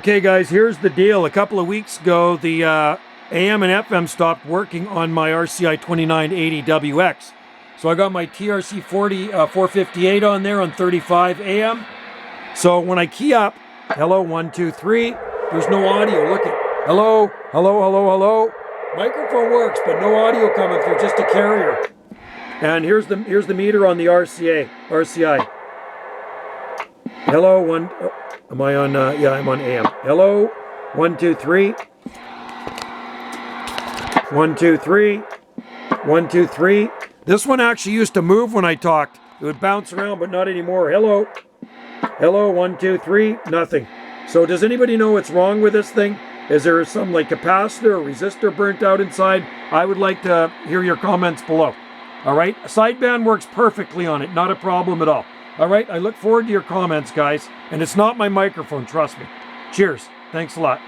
Okay guys, here's the deal. A couple of weeks ago, the AM and FM stopped working on my RCI 2980WX. So I got my TRC 458 on there on 35 AM. So when I key up, hello, 1, 2, 3, there's no audio. Look at, hello, hello, hello, hello. Microphone works, but no audio coming through, just a carrier. And here's the meter on the RCI. Hello, one. Oh, am I on? Yeah, I'm on AM. Hello, 1, 2, 3. 1, 2, 3. 1, 2, 3. This one actually used to move when I talked. It would bounce around, but not anymore. Hello. Hello, 1, 2, 3. Nothing. So does anybody know what's wrong with this thing? Is there some like capacitor or resistor burnt out inside? I would like to hear your comments below. All right. Sideband works perfectly on it. Not a problem at all. All right. I look forward to your comments, guys. And it's not my microphone. Trust me. Cheers. Thanks a lot.